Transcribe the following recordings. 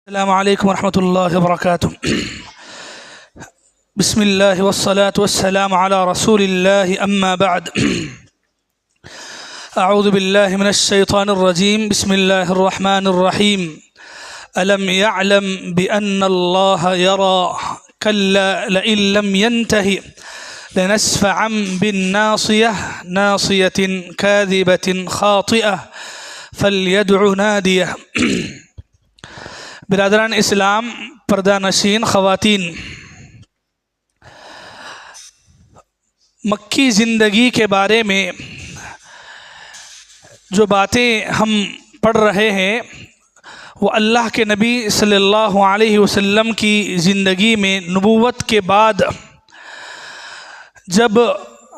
السلام عليكم ورحمة الله وبركاته. بسم الله والصلاة والسلام على رسول الله أما بعد. أعوذ بالله من الشيطان الرجيم. بسم الله الرحمن الرحيم. ألم يعلم بأن الله يرى كلا لئن لم ينته لنسفعا بالناصية ناصية كاذبة خاطئة فليدع ناديه. برادران اسلام، پردہ نشین خواتین، مکی زندگی کے بارے میں جو باتیں ہم پڑھ رہے ہیں وہ اللہ کے نبی صلی اللہ علیہ وسلم کی زندگی میں نبوت کے بعد جب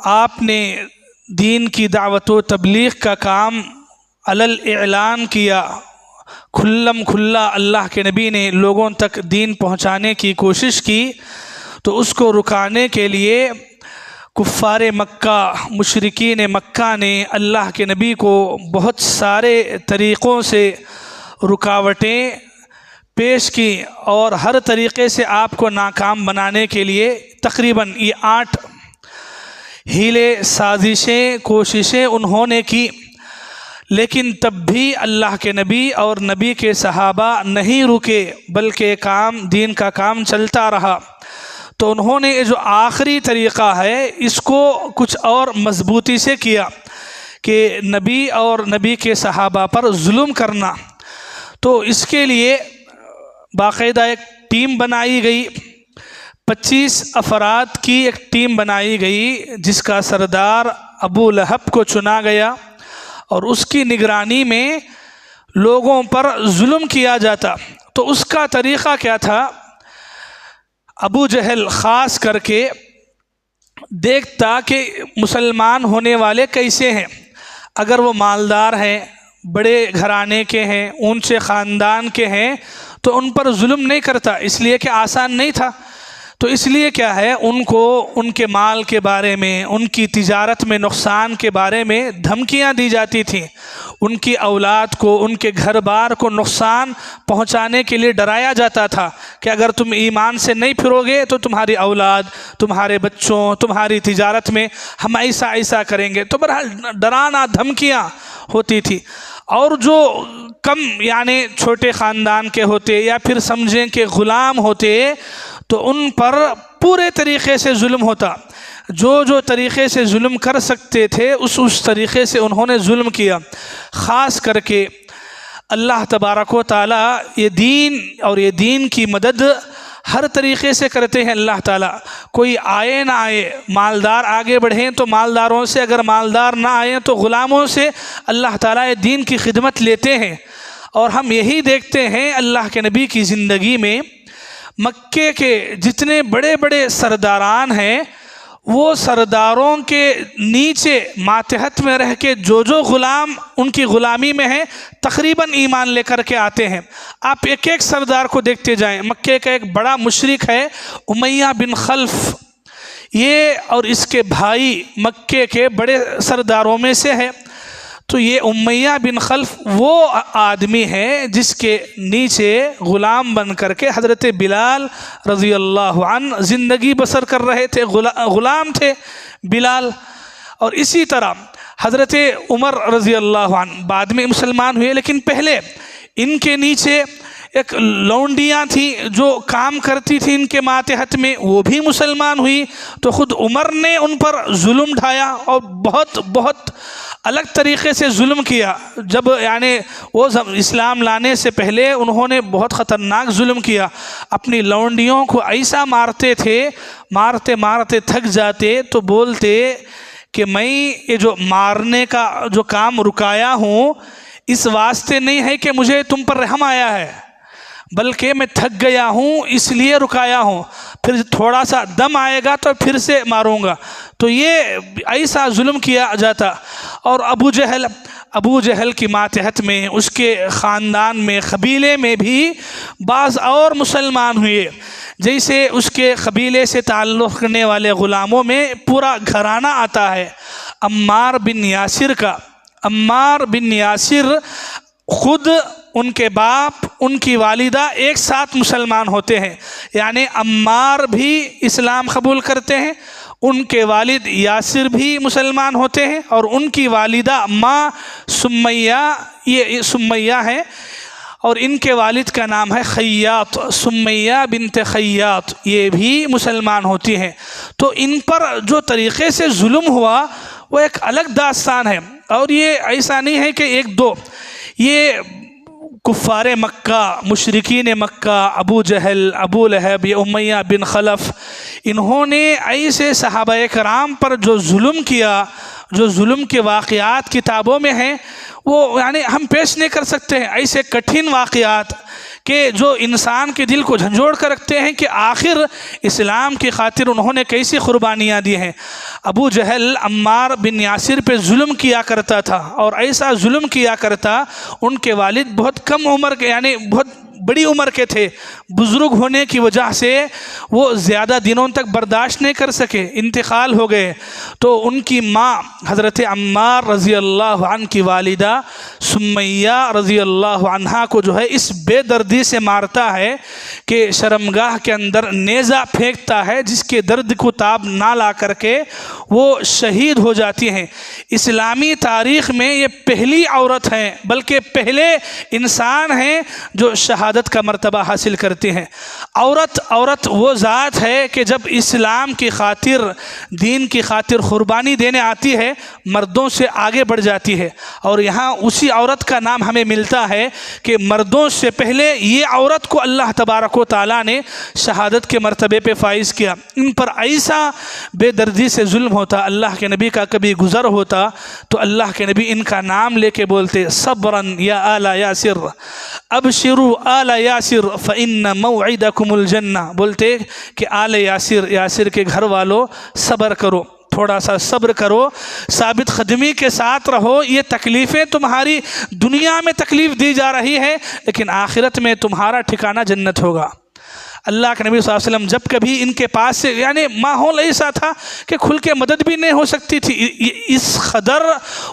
آپ نے دین کی دعوت و تبلیغ کا کام علل اعلان کیا، کھلم کھلا اللہ کے نبی نے لوگوں تک دین پہنچانے کی کوشش کی، تو اس کو رکانے کے لیے کفار مکہ، مشرکین مکہ نے اللہ کے نبی کو بہت سارے طریقوں سے رکاوٹیں پیش کی اور ہر طریقے سے آپ کو ناکام بنانے کے لیے تقریباً یہ 8 ہیلے، سازشیں، کوششیں انہوں نے کی، لیکن تب بھی اللہ کے نبی اور نبی کے صحابہ نہیں رکے، بلکہ دین کا کام چلتا رہا۔ تو انہوں نے جو آخری طریقہ ہے اس کو کچھ اور مضبوطی سے کیا کہ نبی اور نبی کے صحابہ پر ظلم کرنا۔ تو اس کے لیے باقاعدہ ایک ٹیم بنائی گئی، 25 افراد کی ایک ٹیم بنائی گئی، جس کا سردار ابو لہب کو چنا گیا، اور اس کی نگرانی میں لوگوں پر ظلم کیا جاتا۔ تو اس کا طریقہ کیا تھا؟ ابو جہل خاص کر کے دیکھتا کہ مسلمان ہونے والے کیسے ہیں۔ اگر وہ مالدار ہیں، بڑے گھرانے کے ہیں، اونچے خاندان کے ہیں، تو ان پر ظلم نہیں کرتا، اس لیے کہ آسان نہیں تھا۔ تو اس لیے کیا ہے، ان کو ان کے مال کے بارے میں، ان کی تجارت میں نقصان کے بارے میں دھمکیاں دی جاتی تھیں، ان کی اولاد کو، ان کے گھر بار کو نقصان پہنچانے کے لیے ڈرایا جاتا تھا کہ اگر تم ایمان سے نہیں پھرو گے تو تمہاری اولاد، تمہارے بچوں، تمہاری تجارت میں ہم ایسا کریں گے۔ تو بہرحال ڈرانا، دھمکیاں ہوتی تھی۔ اور جو کم یعنی چھوٹے خاندان کے ہوتے یا پھر سمجھیں کہ غلام ہوتے، تو ان پر پورے طریقے سے ظلم ہوتا۔ جو طریقے سے ظلم کر سکتے تھے اس طریقے سے انہوں نے ظلم کیا۔ خاص کر کے اللہ تبارک و تعالیٰ یہ دین کی مدد ہر طریقے سے کرتے ہیں۔ اللہ تعالیٰ کوئی آئے نہ آئے، مالدار آگے بڑھیں تو مالداروں سے، اگر مالدار نہ آئیں تو غلاموں سے اللہ تعالیٰ یہ دین کی خدمت لیتے ہیں۔ اور ہم یہی دیکھتے ہیں اللہ کے نبی کی زندگی میں، مکے کے جتنے بڑے بڑے سرداران ہیں، وہ سرداروں کے نیچے ماتحت میں رہ کے جو غلام ان کی غلامی میں ہیں، تقریباً ایمان لے کر کے آتے ہیں۔ آپ ایک ایک سردار کو دیکھتے جائیں۔ مکے کا ایک بڑا مشرک ہے امیہ بن خلف، یہ اور اس کے بھائی مکے کے بڑے سرداروں میں سے ہے۔ تو یہ امیہ بن خلف وہ آدمی ہے جس کے نیچے غلام بن کر کے حضرت بلال رضی اللہ عنہ زندگی بسر کر رہے تھے، غلام تھے بلال۔ اور اسی طرح حضرت عمر رضی اللہ عنہ بعد میں مسلمان ہوئے، لیکن پہلے ان کے نیچے ایک لونڈیاں تھیں جو کام کرتی تھی ان کے ماتحت میں، وہ بھی مسلمان ہوئی۔ تو خود عمر نے ان پر ظلم ڈھایا اور بہت الگ طریقے سے ظلم کیا۔ جب یعنی وہ اسلام لانے سے پہلے انہوں نے بہت خطرناک ظلم کیا، اپنی لونڈیوں کو ایسا مارتے تھے، مارتے تھک جاتے تو بولتے کہ میں یہ جو مارنے کا جو کام رکایا ہوں اس واسطے نہیں ہے کہ مجھے تم پر رحم آیا ہے، بلکہ میں تھک گیا ہوں اس لیے رکایا ہوں، پھر تھوڑا سا دم آئے گا تو پھر سے ماروں گا۔ تو یہ ایسا ظلم کیا جاتا۔ اور ابو جہل کی ماتحت میں، اس کے خاندان میں، قبیلے میں بھی بعض اور مسلمان ہوئے، جیسے اس کے قبیلے سے تعلق کرنے والے غلاموں میں پورا گھرانہ آتا ہے عمار بن یاسر کا۔ عمار بن یاسر خود ان کے باپ ان کی والدہ ایک ساتھ مسلمان ہوتے ہیں، یعنی عمار بھی اسلام قبول کرتے ہیں، ان کے والد یاسر بھی مسلمان ہوتے ہیں، اور ان کی والدہ ماں سمیہ، یہ سمیہ ہے، اور ان کے والد کا نام ہے خیاط، سمیہ بنت خیاط، یہ بھی مسلمان ہوتی ہیں۔ تو ان پر جو طریقے سے ظلم ہوا وہ ایک الگ داستان ہے، اور یہ ایسا نہیں ہے کہ ایک دو، یہ کفار مکہ، مشرکین مکہ، ابو جہل، ابو لہب، یہ امیہ بن خلف، انہوں نے ایسے صحابہ کرام پر جو ظلم کیا، جو ظلم کے واقعات کتابوں میں ہیں، وہ یعنی ہم پیش نہیں کر سکتے ہیں، ایسے کٹھن واقعات کہ جو انسان کے دل کو جھنجھوڑ کر رکھتے ہیں کہ آخر اسلام کی خاطر انہوں نے کیسی قربانیاں دی ہیں۔ ابو جہل عمار بن یاسر پہ ظلم کیا کرتا تھا، اور ایسا ظلم کیا کرتا، ان کے والد بہت کم عمر کے، یعنی بہت بڑی عمر کے تھے، بزرگ ہونے کی وجہ سے وہ زیادہ دنوں تک برداشت نہیں کر سکے، انتقال ہو گئے۔ تو ان کی ماں حضرت عمار رضی اللہ عنہ کی والدہ سمیہ رضی اللہ عنہا کو جو ہے اس بے دردی سے مارتا ہے کہ شرمگاہ کے اندر نیزہ پھینکتا ہے، جس کے درد کو تاب نہ لا کر کے وہ شہید ہو جاتی ہیں۔ اسلامی تاریخ میں یہ پہلی عورت ہیں، بلکہ پہلے انسان ہیں جو شہادت کا مرتبہ حاصل کرتے ہیں۔ عورت وہ ذات ہے کہ جب اسلام کی خاطر، دین کی خاطر قربانی دینے آتی ہے، مردوں سے آگے بڑھ جاتی ہے، اور یہاں اسی عورت کا نام ہمیں ملتا ہے کہ مردوں سے پہلے یہ عورت کو اللہ تبارک و تعالیٰ نے شہادت کے مرتبے پہ فائز کیا۔ ان پر ایسا بے دردی سے ظلم ہوتا، اللہ کے نبی کا کبھی گزر ہوتا تو اللہ کے نبی ان کا نام لے کے بولتے، صبراً یا آل یاسر، ابشروا آل یاسر فإن موعدکم الجنہ، بولتے کہ آل یاسر، یاسر کے گھر والوں صبر کرو، تھوڑا سا صبر کرو، ثابت قدمی کے ساتھ رہو، یہ تکلیفیں تمہاری دنیا میں تکلیف دی جا رہی ہے، لیکن آخرت میں تمہارا ٹھکانہ جنت ہوگا۔ اللہ کے نبی صلی اللہ علیہ وسلم جب کبھی ان کے پاس سے، یعنی ماحول ایسا تھا کہ کھل کے مدد بھی نہیں ہو سکتی تھی، اس قدر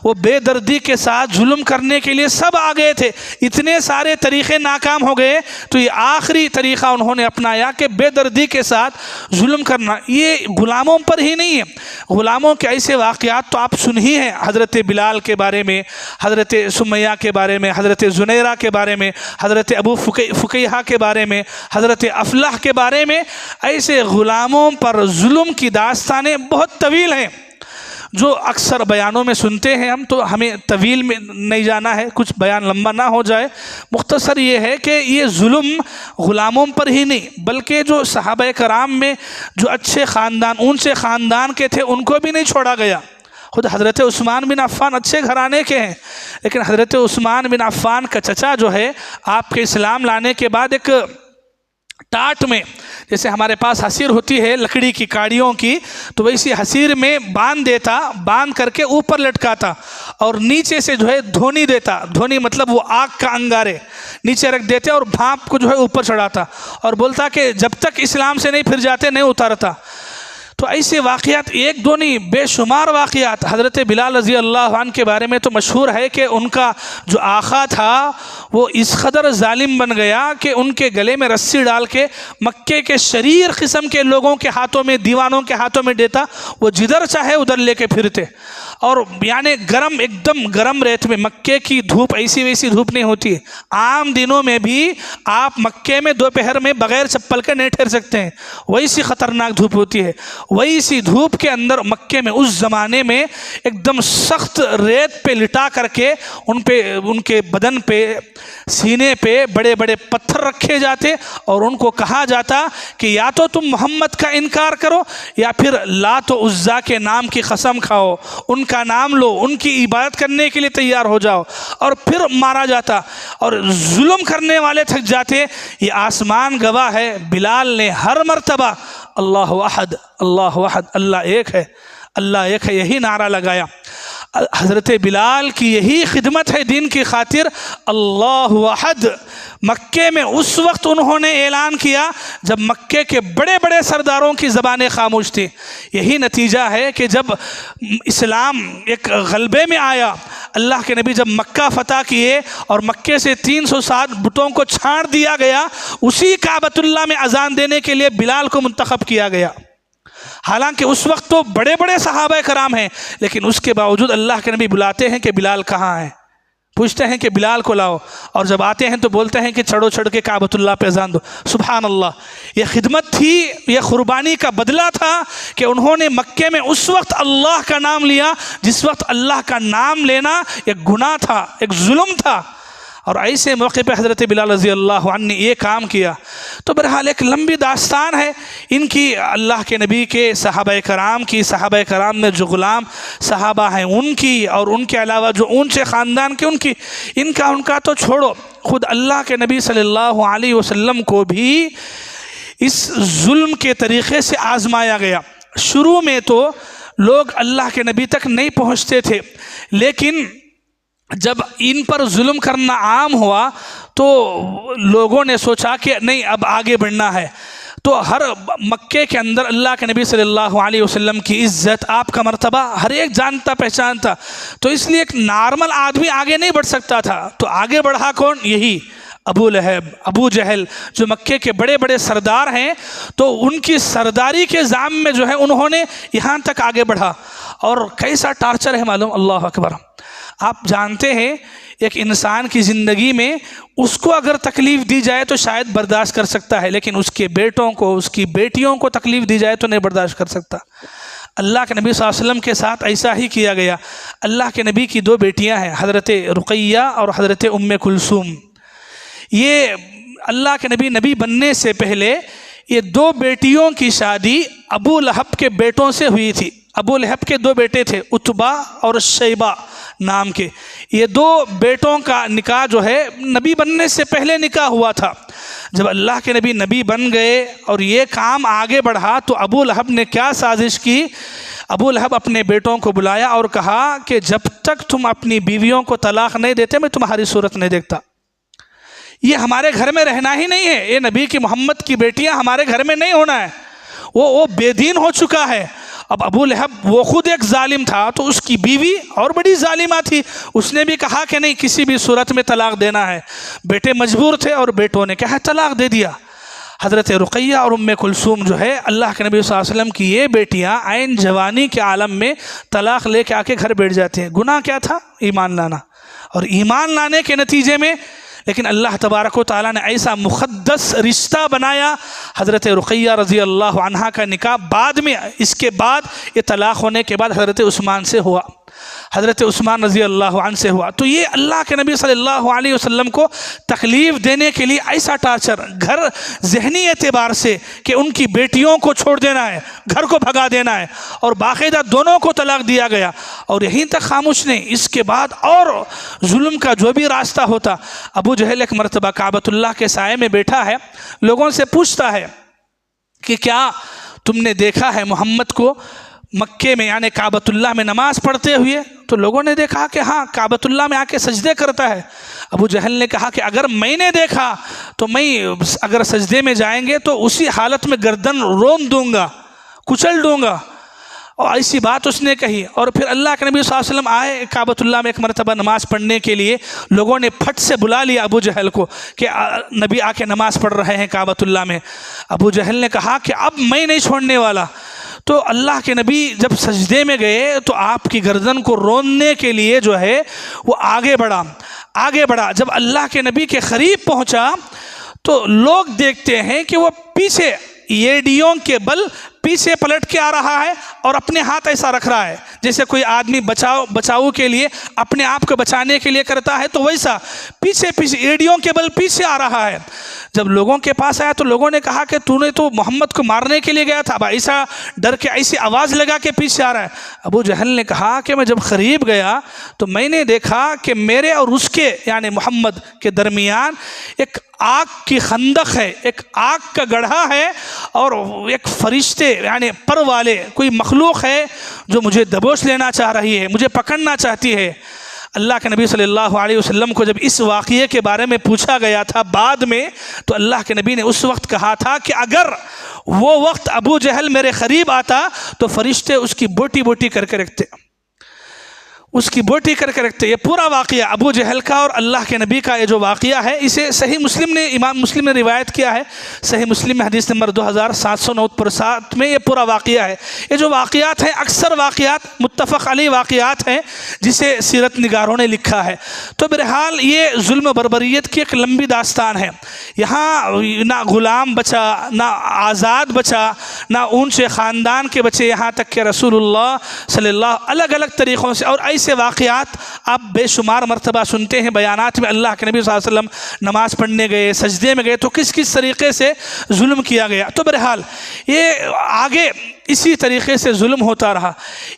وہ بے دردی کے ساتھ ظلم کرنے کے لیے سب آ گئے تھے، اتنے سارے طریقے ناکام ہو گئے، تو یہ آخری طریقہ انہوں نے اپنایا کہ بے دردی کے ساتھ ظلم کرنا۔ یہ غلاموں پر ہی نہیں ہے، غلاموں کے ایسے واقعات تو آپ سن ہی ہیں، حضرت بلال کے بارے میں، حضرت سمیہ کے بارے میں، حضرت زنیرہ کے بارے میں، حضرت ابو فقیہہ کے بارے میں، حضرت افلاح کے بارے میں۔ ایسے غلاموں پر ظلم کی داستانیں بہت طویل ہیں جو اکثر بیانوں میں سنتے ہیں ہم، تو ہمیں طویل میں نہیں جانا ہے، کچھ بیان لمبا نہ ہو جائے۔ مختصر یہ ہے کہ یہ ظلم غلاموں پر ہی نہیں، بلکہ جو صحابہ کرام میں جو اچھے خاندان، ان سے خاندان کے تھے، ان کو بھی نہیں چھوڑا گیا۔ خود حضرت عثمان بن عفان اچھے گھرانے کے ہیں، لیکن حضرت عثمان بن عفان کا چچا جو ہے، آپ کے اسلام لانے کے بعد ایک ٹاٹ میں، جیسے ہمارے پاس حصیر ہوتی ہے لکڑی کی کاڑیوں کی، تو ویسی حصیر میں باندھ دیتا، باندھ کر کے اوپر لٹکاتا، اور نیچے سے جو ہے دھونی دیتا، دھونی مطلب وہ آگ کا انگارے نیچے رکھ دیتے، اور بھانپ کو جو ہے اوپر چڑھاتا، اور بولتا کہ جب تک اسلام سے نہیں پھر جاتے نہیں اتارتا۔ تو ایسے واقعات ایک دو نہیں، بے شمار واقعات۔ حضرت بلال رضی اللہ عنہ کے بارے میں تو مشہور ہے کہ ان کا جو آقا تھا وہ اس قدر ظالم بن گیا کہ ان کے گلے میں رسی ڈال کے مکے کے شریر قسم کے لوگوں کے ہاتھوں میں، دیوانوں کے ہاتھوں میں دیتا، وہ جدھر چاہے ادھر لے کے پھرتے، اور یعنی گرم، ایک دم گرم ریت میں، مکے کی دھوپ ایسی ویسی دھوپ نہیں ہوتی ہے، عام دنوں میں بھی آپ مکے میں دوپہر میں بغیر چپل کے نہیں ٹھہر سکتے ہیں، ویسی خطرناک دھوپ ہوتی ہے۔ ویسی دھوپ کے اندر مکے میں اس زمانے میں ایک دم سخت ریت پہ لٹا کر کے ان کے بدن پہ، سینے پہ بڑے بڑے پتھر رکھے جاتے، اور ان کو کہا جاتا کہ یا تو تم محمد کا انکار کرو، یا پھر لات و عزا کے نام کی قسم کھاؤ، ان کا نام لو، ان کی عبادت کرنے کے لیے تیار ہو جاؤ، اور پھر مارا جاتا، اور ظلم کرنے والے تھک جاتے۔ یہ آسمان گواہ ہے، بلال نے ہر مرتبہ اللہ احد، اللہ احد، اللہ ایک ہے، اللہ ایک ہے، یہی نعرہ لگایا۔ حضرت بلال کی یہی خدمت ہے دین کی خاطر. اللہ احد مکے میں اس وقت انہوں نے اعلان کیا جب مکے کے بڑے بڑے سرداروں کی زبانیں خاموش تھیں. یہی نتیجہ ہے کہ جب اسلام ایک غلبے میں آیا، اللہ کے نبی جب مکہ فتح کیے اور مکے سے 360 بتوں کو چھاڑ دیا گیا، اسی کعبۃ اللہ میں اذان دینے کے لیے بلال کو منتخب کیا گیا. حالانکہ اس وقت تو بڑے بڑے صحابہ کرام ہیں، لیکن اس کے باوجود اللہ کے نبی بلاتے ہیں کہ بلال کہاں ہے، پوچھتے ہیں کہ بلال کو لاؤ، اور جب آتے ہیں تو بولتے ہیں کہ چڑھ کے کعبۃ اللہ پہ اذان دو. سبحان اللہ، یہ خدمت تھی، یہ قربانی کا بدلہ تھا کہ انہوں نے مکے میں اس وقت اللہ کا نام لیا جس وقت اللہ کا نام لینا ایک گناہ تھا، ایک ظلم تھا. اور ایسے موقع پہ حضرت بلال رضی اللہ عنہ نے یہ کام کیا. تو بہرحال ایک لمبی داستان ہے ان کی، اللہ کے نبی کے، صحابہ کرام کی، صحابہ کرام میں جو غلام صحابہ ہیں ان کی، اور ان کے علاوہ جو اونچے خاندان کے ان کی، ان کا تو چھوڑو، خود اللہ کے نبی صلی اللہ علیہ وسلم کو بھی اس ظلم کے طریقے سے آزمایا گیا. شروع میں تو لوگ اللہ کے نبی تک نہیں پہنچتے تھے، لیکن جب ان پر ظلم کرنا عام ہوا تو لوگوں نے سوچا کہ نہیں اب آگے بڑھنا ہے. تو ہر مکے کے اندر اللہ کے نبی صلی اللہ علیہ وسلم کی عزت، آپ کا مرتبہ ہر ایک جانتا پہچانتا، تو اس لیے ایک نارمل آدمی آگے نہیں بڑھ سکتا تھا. تو آگے بڑھا کون؟ یہی ابو لہب، ابو جہل، جو مکے کے بڑے بڑے سردار ہیں. تو ان کی سرداری کے زام میں جو ہے انہوں نے یہاں تک آگے بڑھا. اور کیسا ٹارچر ہے معلوم، اللہ اکبر. آپ جانتے ہیں ایک انسان کی زندگی میں اس کو اگر تکلیف دی جائے تو شاید برداشت کر سکتا ہے، لیکن اس کے بیٹوں کو، اس کی بیٹیوں کو تکلیف دی جائے تو نہیں برداشت کر سکتا. اللہ کے نبی صلی اللہ علیہ وسلم کے ساتھ ایسا ہی کیا گیا. اللہ کے نبی کی 2 بیٹیاں ہیں، حضرت رقیہ اور حضرت ام کلثوم. یہ اللہ کے نبی بننے سے پہلے یہ 2 بیٹیوں کی شادی ابو لہب کے بیٹوں سے ہوئی تھی. ابو لہب کے 2 بیٹے تھے، عتبہ اور شیبہ نام کے. یہ 2 بیٹوں کا نکاح جو ہے نبی بننے سے پہلے نکاح ہوا تھا. جب اللہ کے نبی بن گئے اور یہ کام آگے بڑھا تو ابو لہب نے کیا سازش کی؟ ابو لہب اپنے بیٹوں کو بلایا اور کہا کہ جب تک تم اپنی بیویوں کو طلاق نہیں دیتے میں تمہاری صورت نہیں دیکھتا. یہ ہمارے گھر میں رہنا ہی نہیں ہے، یہ نبی کی محمد کی بیٹیاں ہمارے گھر میں نہیں ہونا ہے. وہ بے دین ہو چکا ہے. اب ابو لہب وہ خود ایک ظالم تھا، تو اس کی بیوی اور بڑی ظالمہ تھی، اس نے بھی کہا کہ نہیں کسی بھی صورت میں طلاق دینا ہے. بیٹے مجبور تھے اور بیٹوں نے کہا طلاق دے دیا. حضرت رقیہ اور ام کلثوم جو ہے اللہ کے نبی صلی اللہ علیہ وسلم کی یہ بیٹیاں عین جوانی کے عالم میں طلاق لے کے آ کے گھر بیٹھ جاتے ہیں. گناہ کیا تھا؟ ایمان لانا. اور ایمان لانے کے نتیجے میں لیکن اللہ تبارک و تعالیٰ نے ایسا مقدس رشتہ بنایا. حضرت رقیہ رضی اللہ عنہا کا نکاح بعد میں، اس کے بعد یہ طلاق ہونے کے بعد حضرت عثمان سے ہوا، حضرت عثمان رضی اللہ عنہ سے ہوا. تو یہ اللہ کے نبی صلی اللہ علیہ وسلم کو تکلیف دینے کے لیے ایسا ٹارچر، گھر ذہنی اعتبار سے کہ ان کی بیٹیوں کو چھوڑ دینا ہے، گھر کو بھگا دینا ہے، اور باقاعدہ دونوں کو طلاق دیا گیا. اور یہیں تک خاموش نہیں، اس کے بعد اور ظلم کا جو بھی راستہ ہوتا. ابو جہل ایک مرتبہ کعبۃ اللہ کے سائے میں بیٹھا ہے، لوگوں سے پوچھتا ہے کہ کیا تم نے دیکھا ہے محمد کو مکے میں یعنی کعبۃ اللہ میں نماز پڑھتے ہوئے؟ تو لوگوں نے دیکھا کہ ہاں کعبۃ اللہ میں آ کے سجدے کرتا ہے. ابو جہل نے کہا کہ اگر میں نے دیکھا تو میں اگر سجدے میں جائیں گے تو اسی حالت میں گردن رون دوں گا، کچل دوں گا. اور ایسی بات اس نے کہی. اور پھر اللہ کے نبی صلی اللہ علیہ وسلم آئے کعبۃ اللہ میں ایک مرتبہ نماز پڑھنے کے لیے. لوگوں نے پھٹ سے بلا لیا ابو جہل کو کہ نبی آ کے نماز پڑھ رہے ہیں کعبۃ اللہ میں. ابو جہل نے کہا کہ اب میں نہیں چھوڑنے والا. تو اللہ کے نبی جب سجدے میں گئے تو آپ کی گردن کو روننے کے لیے جو ہے وہ آگے بڑھا. جب اللہ کے نبی کے قریب پہنچا تو لوگ دیکھتے ہیں کہ وہ پیچھے ایڑیوں کے بل پیچھے پلٹ کے آ رہا ہے اور اپنے ہاتھ ایسا رکھ رہا ہے جیسے کوئی آدمی بچاؤ کے لیے اپنے آپ کو بچانے کے لیے کرتا ہے، تو ویسا پیچھے ایڑیوں کے بل پیچھے آ رہا ہے. جب لوگوں کے پاس آیا تو لوگوں نے کہا کہ تو نے تو محمد کو مارنے کے لیے گیا تھا، اب ایسا ڈر کے ایسی آواز لگا کے پیچھے آ رہا ہے. ابو جہل نے کہا کہ میں جب قریب گیا تو میں نے دیکھا کہ میرے اور اس کے یعنی محمد کے درمیان ایک آگ کی خندق ہے، ایک آگ کا گڑھا ہے، اور ایک فرشتے یعنی پر والے کوئی مخلوق ہے جو مجھے دبوچ لینا چاہ رہی ہے، مجھے پکڑنا چاہتی ہے۔ اللہ کے نبی صلی اللہ علیہ وسلم کو جب اس واقعے کے بارے میں پوچھا گیا تھا بعد میں، تو اللہ کے نبی نے اس وقت کہا تھا کہ اگر وہ وقت ابو جہل میرے قریب آتا تو فرشتے اس کی بوٹی بوٹی کر کے رکھتے، اس کی بوٹی کر کے رکھتے۔ یہ پورا واقعہ ابو جہل کا اور اللہ کے نبی کا یہ جو واقعہ ہے، اسے صحیح مسلم نے، امام مسلم نے روایت کیا ہے، صحیح مسلم میں حدیث نمبر 2709 میں یہ پورا واقعہ ہے۔ یہ جو واقعات ہیں اکثر واقعات متفق علیہ واقعات ہیں جسے سیرت نگاروں نے لکھا ہے۔ تو بہرحال یہ ظلم و بربریت کی ایک لمبی داستان ہے۔ یہاں نہ غلام بچا، نہ آزاد بچا، نہ اونچے خاندان کے بچے، یہاں تک کہ رسول اللہ صلی اللہ الگ الگ طریقوں سے، اور ایسے واقعات آپ بے شمار مرتبہ سنتے ہیں بیانات میں۔ اللہ کے نبی صلی اللہ علیہ وسلم نماز پڑھنے گئے، سجدے میں گئے تو کس کس طریقے سے ظلم کیا گیا۔ تو بہرحال یہ آگے اسی طریقے سے ظلم ہوتا رہا۔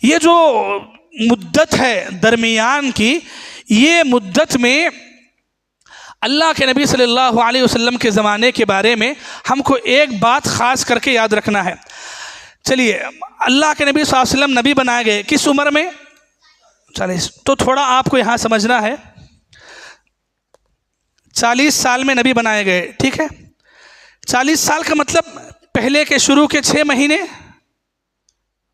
یہ جو مدت ہے درمیان کی، یہ مدت میں اللہ کے نبی صلی اللہ علیہ وسلم کے زمانے کے بارے میں ہم کو ایک بات خاص کر کے یاد رکھنا ہے۔ چلیے، اللہ کے نبی صلی اللہ علیہ وسلم نبی بنائے گئے کس عمر میں؟ 40۔ تو تھوڑا آپ کو یہاں سمجھنا ہے، 40 سال میں نبی بنائے گئے، ٹھیک ہے؟ 40 سال کا مطلب پہلے کے شروع کے 6 مہینے،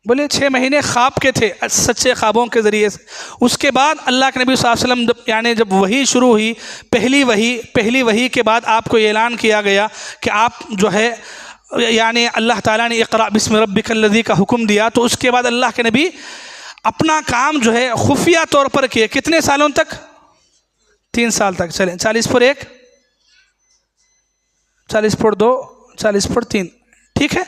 بولے 6 مہینے خواب کے تھے، سچے خوابوں کے ذریعے سے۔ اس کے بعد اللہ کے نبی صلی اللہ علیہ وسلم یعنی جب وحی شروع ہوئی، پہلی وحی کے بعد آپ کو اعلان کیا گیا کہ آپ جو ہے یعنی اللہ تعالیٰ نے اقرأ بسم ربک الذی کا حکم دیا، تو اس کے بعد اللہ کے نبی اپنا کام جو ہے خفیہ طور پر کیے۔ کتنے سالوں تک؟ 3 سال تک۔ چلیں 40/1 40/2 40/3، ٹھیک ہے؟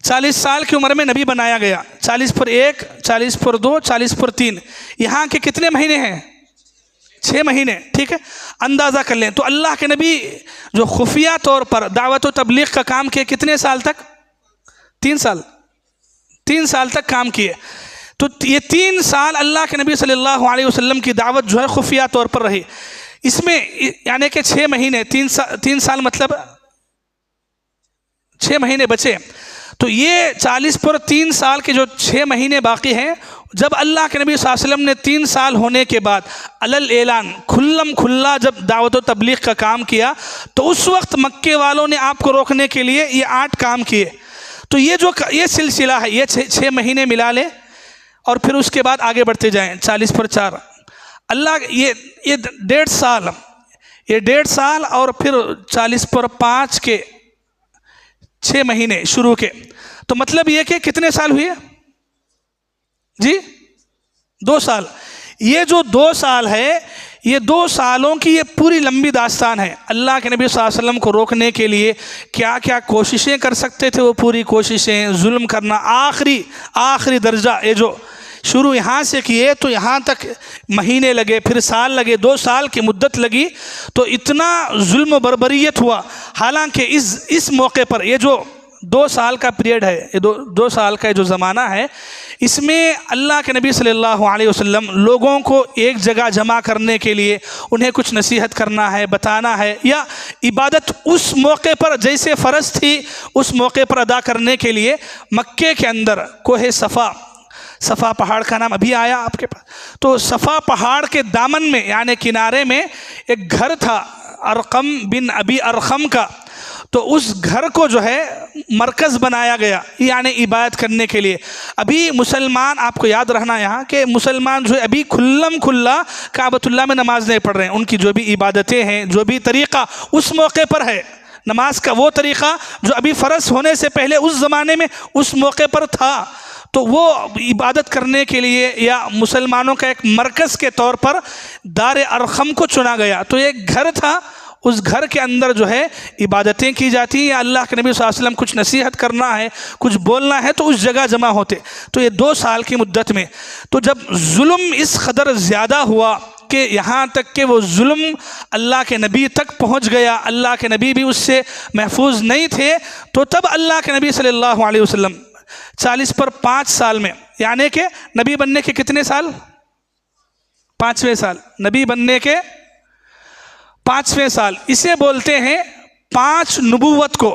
40 سال کی عمر میں نبی بنایا گیا۔ 40/1 40/2 40/3، یہاں کے کتنے مہینے ہیں؟ 6 مہینے، ٹھیک ہے؟ اندازہ کر لیں۔ تو اللہ کے نبی جو خفیہ طور پر دعوت و تبلیغ کا کام کیے کتنے سال تک؟ 3 سال 3 سال تک کام کیے۔ تو یہ 3 سال اللہ کے نبی صلی اللہ علیہ وسلم کی دعوت جو ہے خفیہ طور پر رہی۔ اس میں یعنی کہ 6 مہینے 3 سال مطلب 6 مہینے بچے۔ تو یہ 40/3 سال کے جو 6 مہینے باقی ہیں، جب اللہ کے نبی صلی اللہ علیہ وسلم نے 3 سال ہونے کے بعد علل اعلان کھلم کھلا جب دعوت و تبلیغ کا کام کیا، تو اس وقت مکے والوں نے آپ کو روکنے کے لیے یہ 8 کام کیے۔ تو یہ سلسلہ ہے، یہ 6 مہینے ملا لیں اور پھر اس کے بعد آگے بڑھتے جائیں 40/4۔ اللہ یہ 1.5 سال، یہ 1.5 سال اور پھر 40/5 کے 6 مہینے شروع کے، تو مطلب یہ کہ کتنے سال ہوئے جی؟ 2 سال۔ یہ جو 2 سال ہے، یہ 2 سالوں کی یہ پوری لمبی داستان ہے۔ اللہ کے نبی صلی اللہ علیہ وسلم کو روکنے کے لیے کیا کیا کوششیں کر سکتے تھے، وہ پوری کوششیں، ظلم کرنا، آخری درجہ، یہ جو شروع یہاں سے کیے تو یہاں تک مہینے لگے، پھر سال لگے، 2 سال کی مدت لگی۔ تو اتنا ظلم و بربریت ہوا۔ حالانکہ اس موقع پر یہ جو 2 سال کا پیریڈ ہے، یہ 2 سال کا جو زمانہ ہے، اس میں اللہ کے نبی صلی اللہ علیہ وسلم لوگوں کو ایک جگہ جمع کرنے کے لیے انہیں کچھ نصیحت کرنا ہے، بتانا ہے، یا عبادت اس موقع پر جیسے فرض تھی اس موقع پر ادا کرنے کے لیے مکے کے اندر کوہ صفا پہاڑ کا نام ابھی آیا آپ کے پاس، تو صفا پہاڑ کے دامن میں یعنی کنارے میں ایک گھر تھا ارقم بن ابی ارقم کا، تو اس گھر کو جو ہے مرکز بنایا گیا یعنی عبادت کرنے کے لیے۔ ابھی مسلمان، آپ کو یاد رہنا یہاں کہ مسلمان جو ہے ابھی کھلم کھلا کعبۃ اللہ میں نماز نہیں پڑھ رہے ہیں، ان کی جو بھی عبادتیں ہیں، جو بھی طریقہ اس موقع پر ہے نماز کا، وہ طریقہ جو ابھی فرض ہونے سے پہلے اس زمانے میں اس موقع پر تھا، تو وہ عبادت کرنے کے لیے یا مسلمانوں کا ایک مرکز کے طور پر دار ارقم کو چنا گیا۔ تو ایک گھر تھا، اس گھر کے اندر جو ہے عبادتیں کی جاتی ہیں، یا اللہ کے نبی صلی اللہ علیہ وسلم کچھ نصیحت کرنا ہے، کچھ بولنا ہے تو اس جگہ جمع ہوتے۔ تو یہ 2 سال کی مدت میں، تو جب ظلم اس قدر زیادہ ہوا کہ یہاں تک کہ وہ ظلم اللہ کے نبی تک پہنچ گیا، اللہ کے نبی بھی اس سے محفوظ نہیں تھے، تو تب اللہ کے نبی صلی اللہ علیہ وسلم 40/5 سال میں، یعنی کہ نبی بننے کے کتنے سال؟ 5ویں سال، نبی بننے کے 5ویں سال، اسے بولتے ہیں 5 نبوت کو،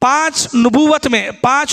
5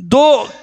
2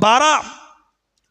12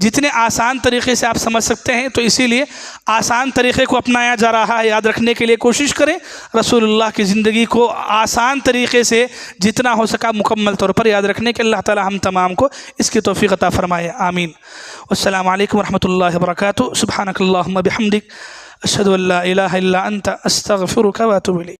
جتنے آسان طریقے سے آپ سمجھ سکتے ہیں تو اسی لیے آسان طریقے کو اپنایا جا رہا ہے. یاد رکھنے کے لیے کوشش کریں. رسول اللہ کی زندگی کو آسان طریقے سے جتنا ہو سکا مکمل طور پر یاد رکھنے کے اللہ تعالی ہم تمام کو اس کی توفیق عطا فرمائے. آمین. والسلام علیکم ورحمۃ اللہ وبرکاتہ. سبحانک اللہم بحمدک اشہد ان لا الہ الا انت استغفرک واتوب الیک.